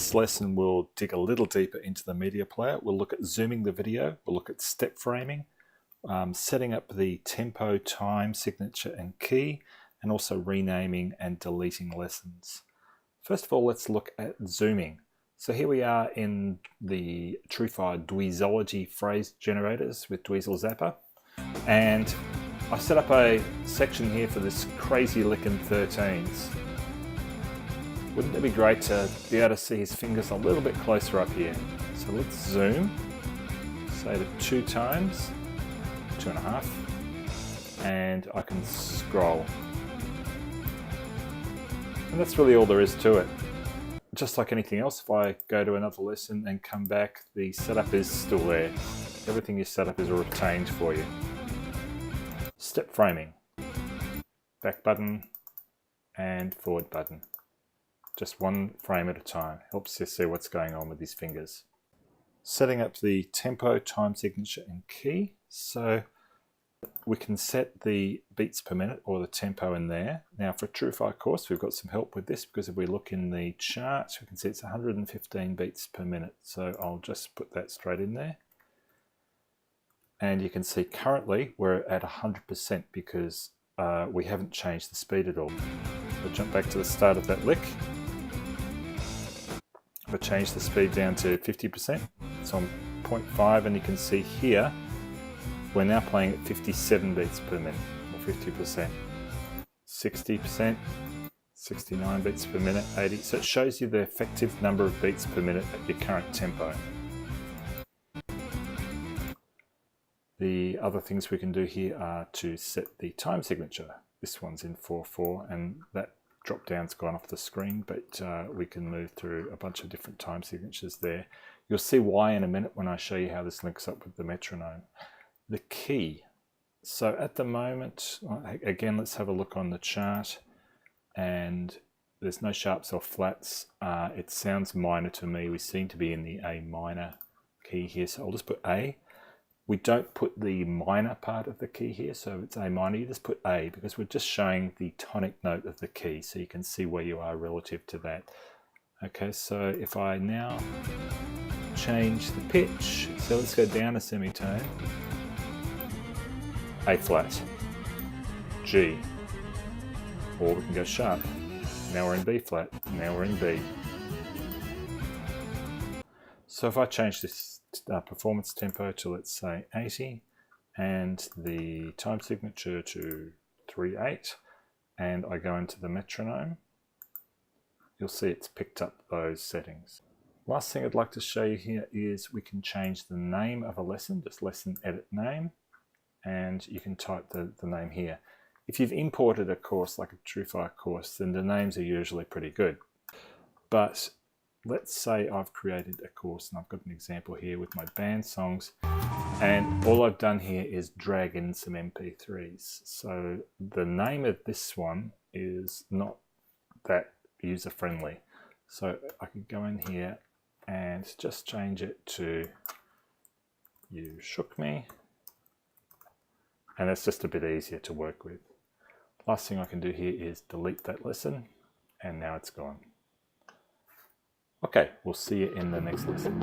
this lesson, we'll dig a little deeper into the media player. We'll look at zooming the video, we'll look at step framing, setting up the tempo, time, signature and key, and also renaming and deleting lessons. First of all, let's look at zooming. So here we are in the TrueFire Dweezology phrase generators with Dweezil Zapper, and I set up a section here for this crazy licking 13s. Wouldn't it be great to be able to see his fingers a little bit closer up here? So let's zoom, say to 2 times, 2.5, and I can scroll. And that's really all there is to it. Just like anything else, if I go to another lesson and come back, the setup is still there. Everything you set up is retained for you. Step framing. Back button and forward button. Just one frame at a time. Helps you see what's going on with these fingers. Setting up the tempo, time signature and key. So we can set the beats per minute or the tempo in there. Now for a TrueFire course, we've got some help with this because if we look in the chart, we can see it's 115 beats per minute. So I'll just put that straight in there. And you can see currently we're at 100% because we haven't changed the speed at all. We'll jump back to the start of that lick. I've changed the speed down to 50%. It's on 0.5 and you can see here we're now playing at 57 beats per minute, or 50%. 60%, 69 beats per minute, 80. So it shows you the effective number of beats per minute at your current tempo. The other things we can do here are to set the time signature. This one's in 4/4 and that drop down's gone off the screen, but we can move through a bunch of different time signatures there. You'll see why in a minute when I show you how this links up with the metronome. The key. So at the moment, again, let's have a look on the chart, and there's no sharps or flats. It sounds minor to me. We seem to be in the A minor key here, so I'll just put A. We don't put the minor part of the key here, so it's A minor, you just put A because we're just showing the tonic note of the key, so you can see where you are relative to that. Okay, so if I now change the pitch, so let's go down a semitone, A flat, G, or we can go sharp. Now we're in B flat, now we're in B. So if I change this performance tempo to, let's say, 80 and the time signature to 3/8 and I go into the metronome, you'll see it's picked up those settings. Last thing I'd like to show you here is we can change the name of a lesson, just lesson edit name, and you can type the name here. If you've imported a course like a TrueFire course, then the names are usually pretty good. But let's say I've created a course and I've got an example here with my band songs, and all I've done here is drag in some MP3s. So the name of this one is not that user-friendly. So I could go in here and just change it to You Shook Me, and it's just a bit easier to work with. Last thing I can do here is delete that lesson, and now it's gone. Okay, we'll see you in the next lesson.